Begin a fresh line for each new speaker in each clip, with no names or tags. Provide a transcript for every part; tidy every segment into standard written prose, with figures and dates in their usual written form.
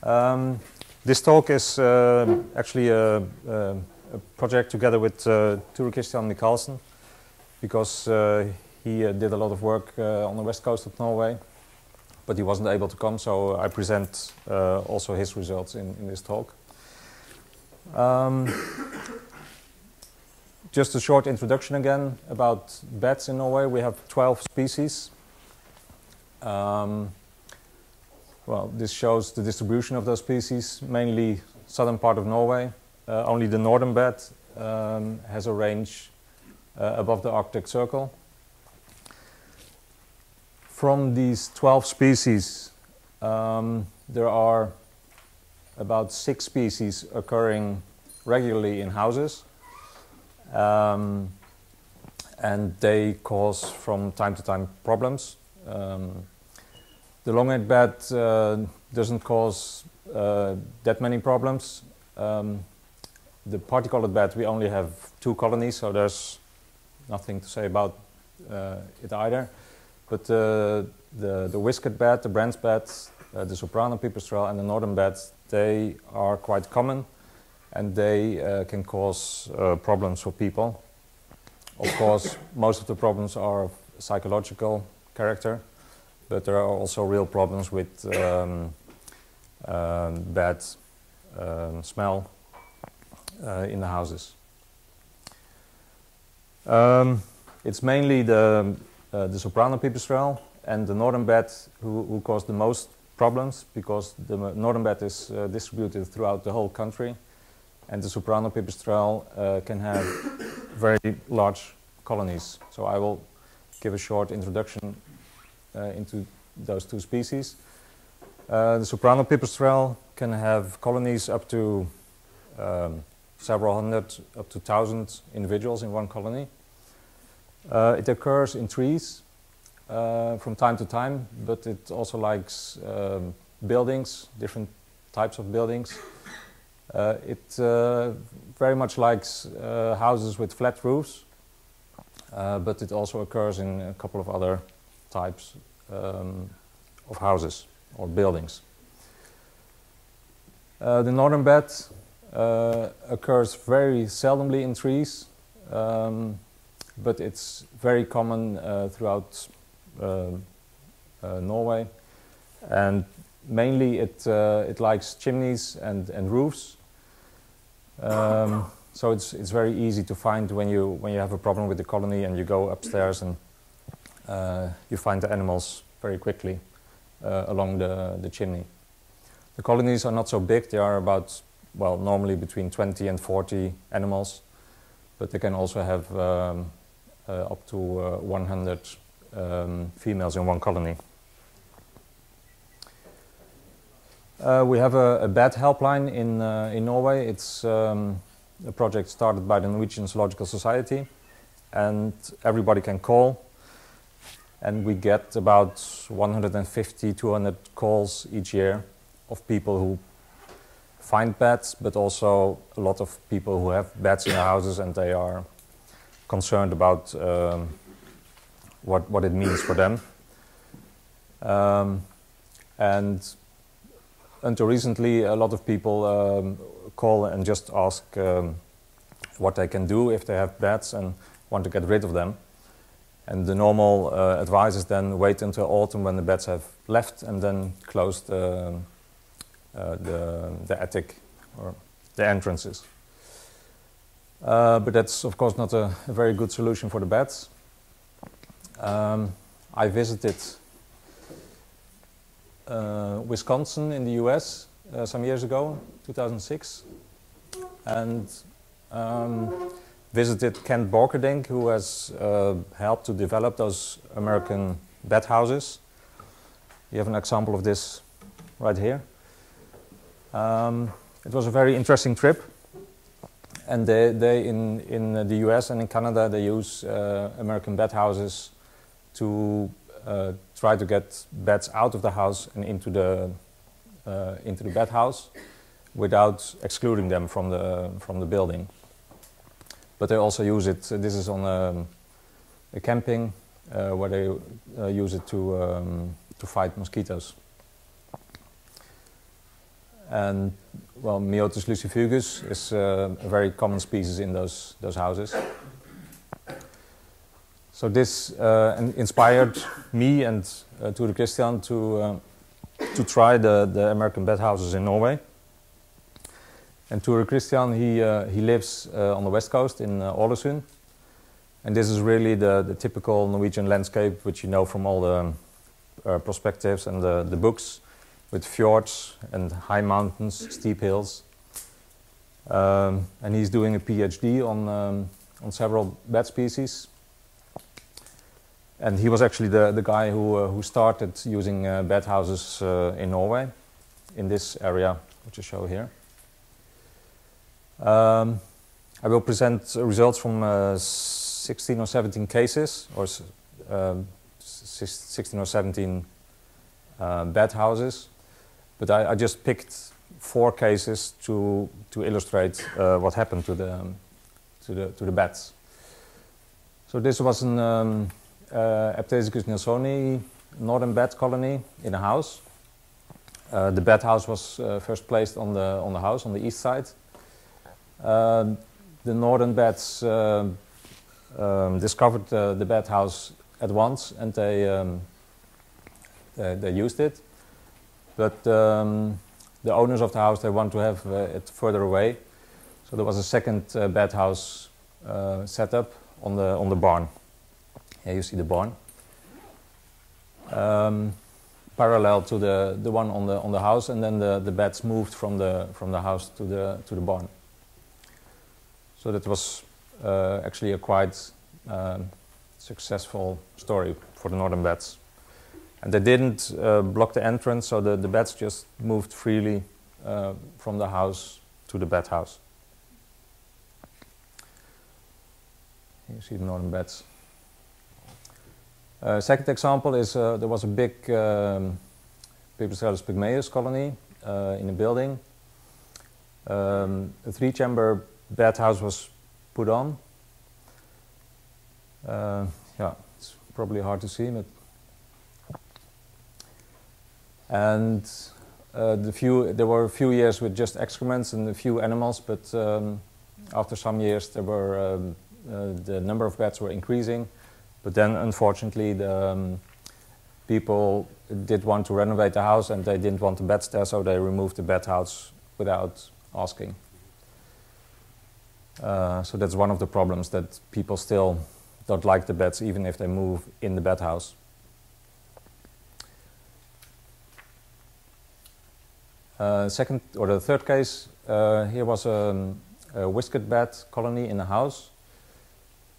This talk is actually a project together with Tore Chr and Michaelsen, because he did a lot of work on the west coast of Norway, but he wasn't able to come, so I present also his results in this talk. Just a short introduction again about bats in Norway. We have 12 species. Well, this shows the distribution of those species, mainly southern part of Norway. Only the northern bat has a range above the Arctic Circle. From these 12 species, there are about 6 species occurring regularly in houses. And they cause from time to time problems. The long-eared bat doesn't cause that many problems. The party-colored bat, we only have 2 colonies, so there's nothing to say about it either. But the whiskered bat, the Brand's bat, the soprano pipistrelle and the northern bat, they are quite common, and they can cause problems for people. Of course, most of the problems are of psychological character, but there are also real problems with bad smell in the houses. It's mainly the soprano pipistrelle and the northern bat who cause the most problems, because the northern bat is distributed throughout the whole country, and the soprano pipistrelle can have very large colonies. So I will give a short introduction into those 2 species. The soprano pipistrelle can have colonies up to several hundred, up to 1,000 individuals in one colony. It occurs in trees from time to time, but it also likes buildings, different types of buildings. It very much likes houses with flat roofs, but it also occurs in a couple of other types of houses or buildings. The northern bat occurs very seldomly in trees, but it's very common throughout Norway, and mainly it likes chimneys and roofs. So it's very easy to find when you have a problem with the colony and you go upstairs, and you find the animals very quickly along the chimney. The colonies are not so big. They are about, well, normally between 20 and 40 animals, but they can also have up to 100 females in one colony. We have a bat helpline in Norway. It's a project started by the Norwegian Zoological Society, and everybody can call, and we get about 150-200 calls each year of people who find bats, but also a lot of people who have bats in their houses, and they are concerned about what it means for them. And until recently, a lot of people call and just ask what they can do if they have bats and want to get rid of them. And the normal advice is then wait until autumn when the bats have left, and then close the attic or the entrances. But that's of course not a very good solution for the bats. I visited Wisconsin in the US some years ago, 2006, and visited Kent Borcherdink, who has helped to develop those American bat houses. You have an example of this right here. It was a very interesting trip, and they in the US and in Canada, they use American bat houses to try to get bats out of the house and into the bat house without excluding them from the building. But they also use it. This is on a camping where they use it to fight mosquitoes. And well, Myotis lucifugus is a very common species in those houses. So this inspired me and Tore Christian to try the American bed houses in Norway. And Tore Christian, he lives on the west coast in Ålesund. And this is really the typical Norwegian landscape, which you know from all the perspectives and the books, with fjords and high mountains, steep hills. And he's doing a PhD on several bat species. And he was actually the guy who started using bat houses in Norway, in this area, which I show here. I will present results from 16 or 17 cases, or 16 or 17 bed houses, but I just picked 4 cases to illustrate what happened to the beds. So this was an Aptesicus nelsoni northern bed colony in a house. The bed house was first placed on the house on the east side. The northern beds discovered the bed house at once, and they used it. But the owners of the house, they want to have it further away, so there was a second bed house set up on the barn. Here you see the barn, parallel to the one on the house, and then the beds moved from the house to the barn. So that was actually a quite successful story for the northern beds. And they didn't block the entrance, so the beds just moved freely from the house to the bed house. You see the northern beds. Second example is there was a big Pipistrellus pygmaeus colony in a building. A 3-chamber bed house was put on. Yeah, it's probably hard to see, but and there were a few years with just excrements and a few animals, but after some years there were the number of beds were increasing. But then, unfortunately, the people did want to renovate the house, and they didn't want the beds there, so they removed the bed house without asking. So that's one of the problems, that people still don't like the beds, even if they move in the bed house. Second or the third case, here was a whiskered bed colony in a house.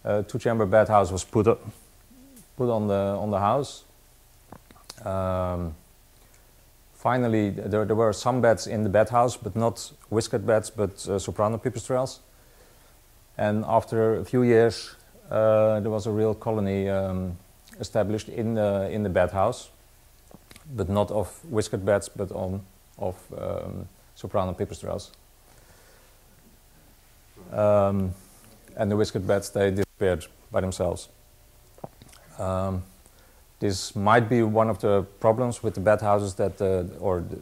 A 2-chamber bed house was put on the house. Finally, there were some beds in the bed house, but not whiskered beds, but soprano pipistrelles. And after a few years, there was a real colony established in the bed house, but not of whiskered beds, but of soprano pipistrelles. And the whiskered beds, they disappeared by themselves. This might be one of the problems with the bed houses, that the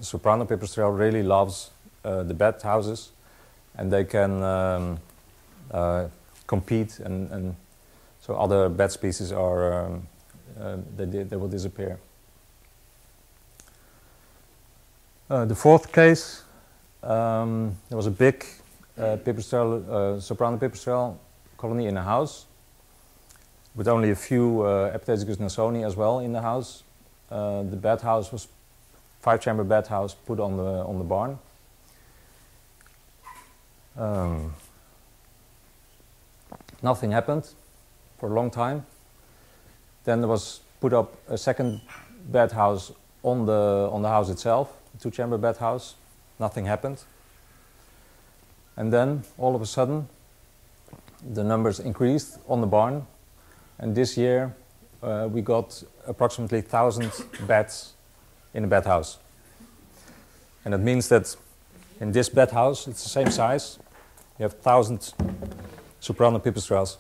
soprano pipistrelle really loves the bed houses, and they can compete, and so other bed species are they will disappear. The fourth case, there was a big soprano pipistrelle colony in a house, with only a few Aptesicus nelsoni as well in the house. The bed house was 5-chamber bed house put on the barn. Nothing happened for a long time. Then there was put up a second bed house on the house itself, a 2-chamber bed house. Nothing happened. And then all of a sudden, the numbers increased on the barn. And this year, we got approximately 1,000 beds in a bed house. And that means that in this bed house, it's the same size. You have 1,000 soprano pipistrelles.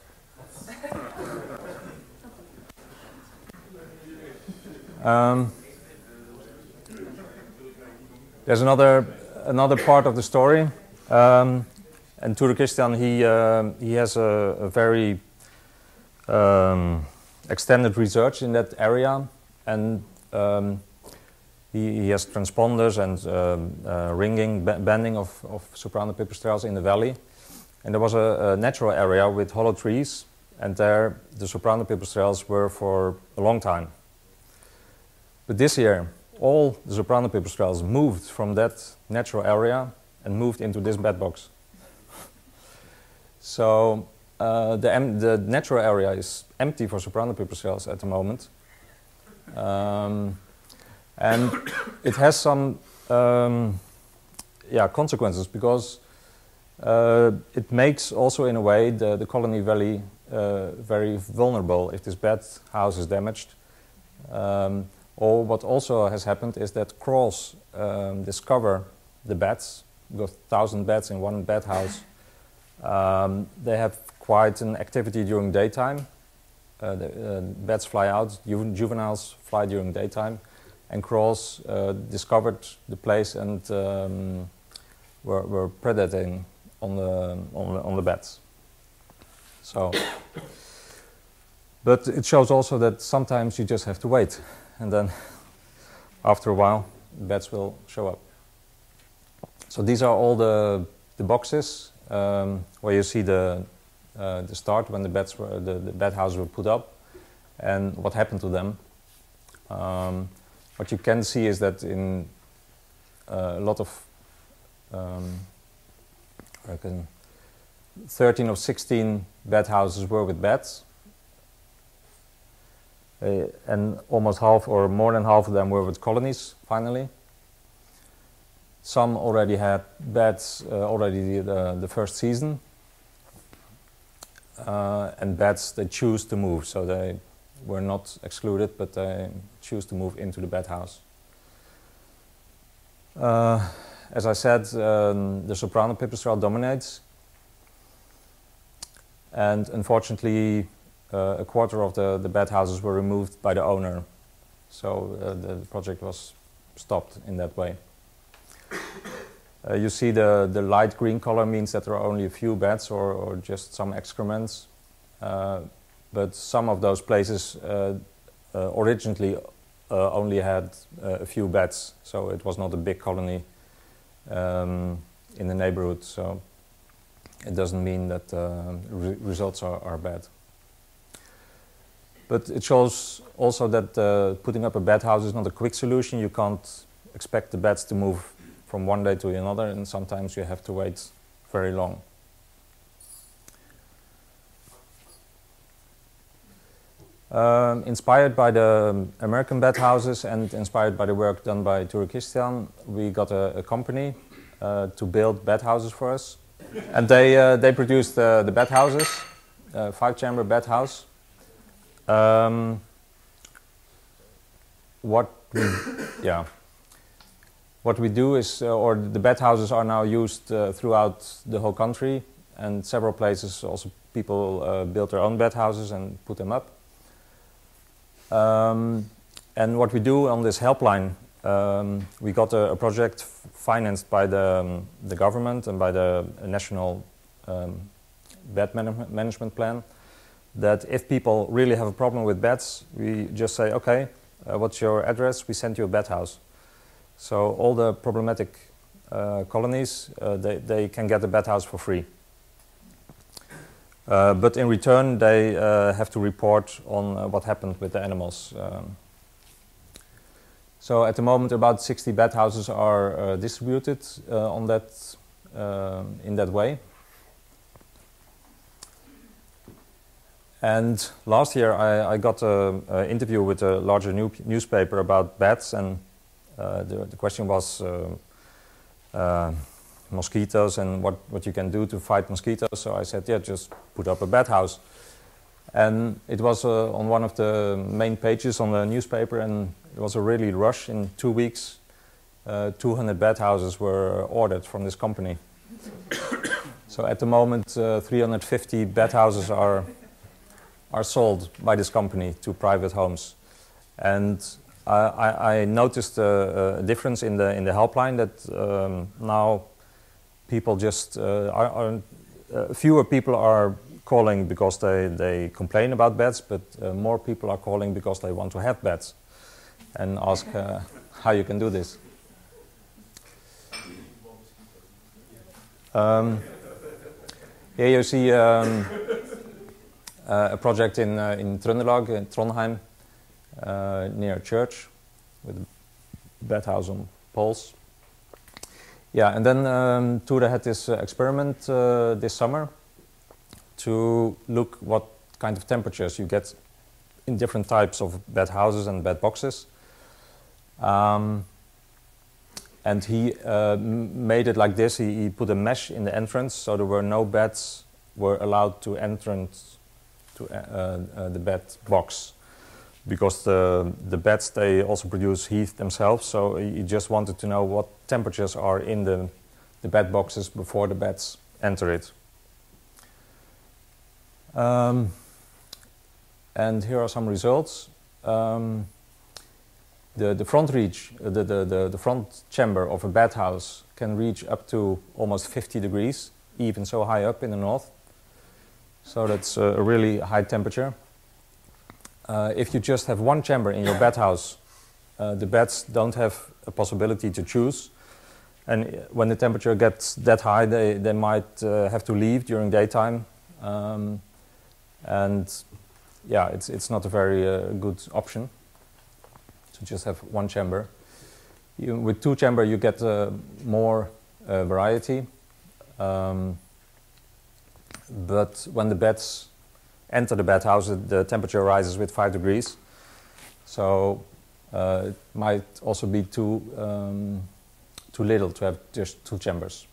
There's another another part of the story. And Tore Chr, he has a very extended research in that area, and he has transponders and ringing, bending of soprano pipistrelles in the valley. And there was a natural area with hollow trees, and there the soprano pipistrelles were for a long time. But this year, all the soprano pipistrelles moved from that natural area and moved into this bed box. So the natural area is empty for soprano pipistrelles at the moment. And it has some consequences, because it makes also in a way the colony very vulnerable if this bed house is damaged. Or what also has happened is that crows discover the beds. We've got 1,000 beds in one bed house. They have quite an activity during daytime. The beds fly out, juveniles fly during daytime, and crows discovered the place and were predating on the beds. So, but it shows also that sometimes you just have to wait, and then after a while, beds will show up. So these are all the boxes where you see the start when the bed houses were put up and what happened to them. What you can see is that in a lot of, I reckon 13 or 16 bed houses were with beds. And almost half or more than half of them were with colonies, finally. Some already had beds already the first season. And beds, they choose to move, so they were not excluded, but they choose to move into the bed house. As I said, the soprano pipistrelle dominates. And unfortunately, a quarter of the bed houses were removed by the owner. So the project was stopped in that way. You see the light green color means that there are only a few beds or just some excrements. But some of those places originally only had a few beds, so it was not a big colony in the neighborhood. So it doesn't mean that results are bad. But it shows also that putting up a bed house is not a quick solution. You can't expect the beds to move from one day to another, and sometimes you have to wait very long. Inspired by the American bed houses and inspired by the work done by Tore Chr, we got a company to build bed houses for us. And they produced the bed houses, 5-chamber bed house. What we do is, or the bed houses are now used throughout the whole country, and several places also people built their own bed houses and put them up. And what we do on this helpline, we got a project financed by the government and by the national bed management plan, that if people really have a problem with beds, we just say, okay, what's your address? We send you a bed house. So all the problematic colonies, they can get a bed house for free. But in return, they have to report on what happened with the animals. So at the moment, about 60 bed houses are distributed on that, in that way. And last year, I got an interview with a larger newspaper about bats, and the question was mosquitoes and what you can do to fight mosquitoes. So I said, yeah, just put up a bed house. And it was on one of the main pages on the newspaper, and it was a really rush. In 2 weeks, 200 bed houses were ordered from this company. So at the moment, 350 bed houses are sold by this company to private homes. And I noticed a difference in the helpline that now people just fewer people are calling because they complain about beds, but more people are calling because they want to have beds and ask how you can do this. Here you see a project in Trøndelag, in Trondheim, near a church with a bed house on poles. Yeah, and then Tore had this experiment this summer to look what kind of temperatures you get in different types of bed houses and bed boxes. And he made it like this. He put a mesh in the entrance, so there were no beds were allowed to enter to the bed box, because the beds, they also produce heat themselves. So he just wanted to know what temperatures are in the bed boxes before the beds enter it. And here are some results. The front reach, the front chamber of a bed house can reach up to almost 50 degrees, even so high up in the north. So that's a really high temperature. If you just have one chamber in your bed house, the beds don't have a possibility to choose. And when the temperature gets that high, they might have to leave during daytime. And yeah, it's not a very good option to just have one chamber. With two chamber, you get more variety. But when the beds enter the bed house, the temperature rises with 5 degrees. So it might also be too little to have just two chambers.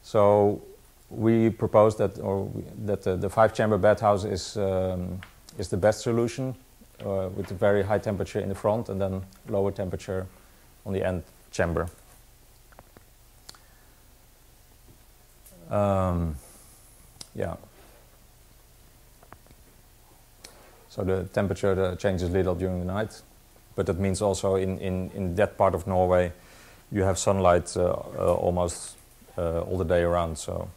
So we propose that, that the 5-chamber bed house is the best solution, with a very high temperature in the front and then lower temperature on the end chamber. Yeah. So the temperature changes little during the night, but that means also in that part of Norway you have sunlight almost all the day around, so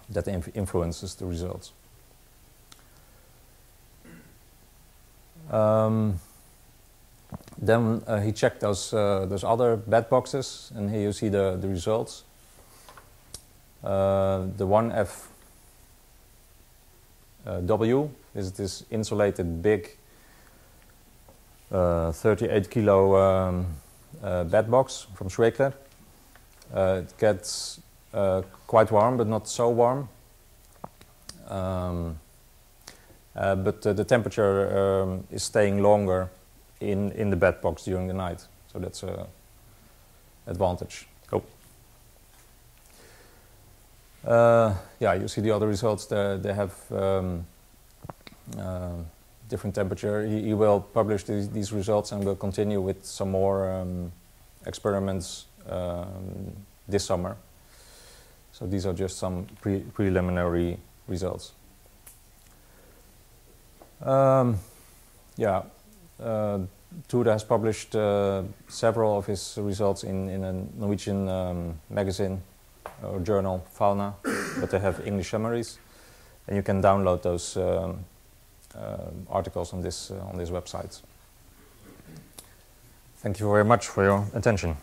that influences the results. Then he checked those other bed boxes, and here you see the results. The 1FW is this insulated big 38 kilo bed box from Schwekler. It gets quite warm, but not so warm. But the temperature is staying longer in the bed box during the night, so that's an advantage. Yeah, you see the other results. They have different temperature. He will publish these results and will continue with some more experiments this summer. So these are just some preliminary results. Yeah, Tore has published several of his results in a Norwegian magazine or journal, Fauna, but they have English summaries, and you can download those articles on this website. Thank you very much for your attention.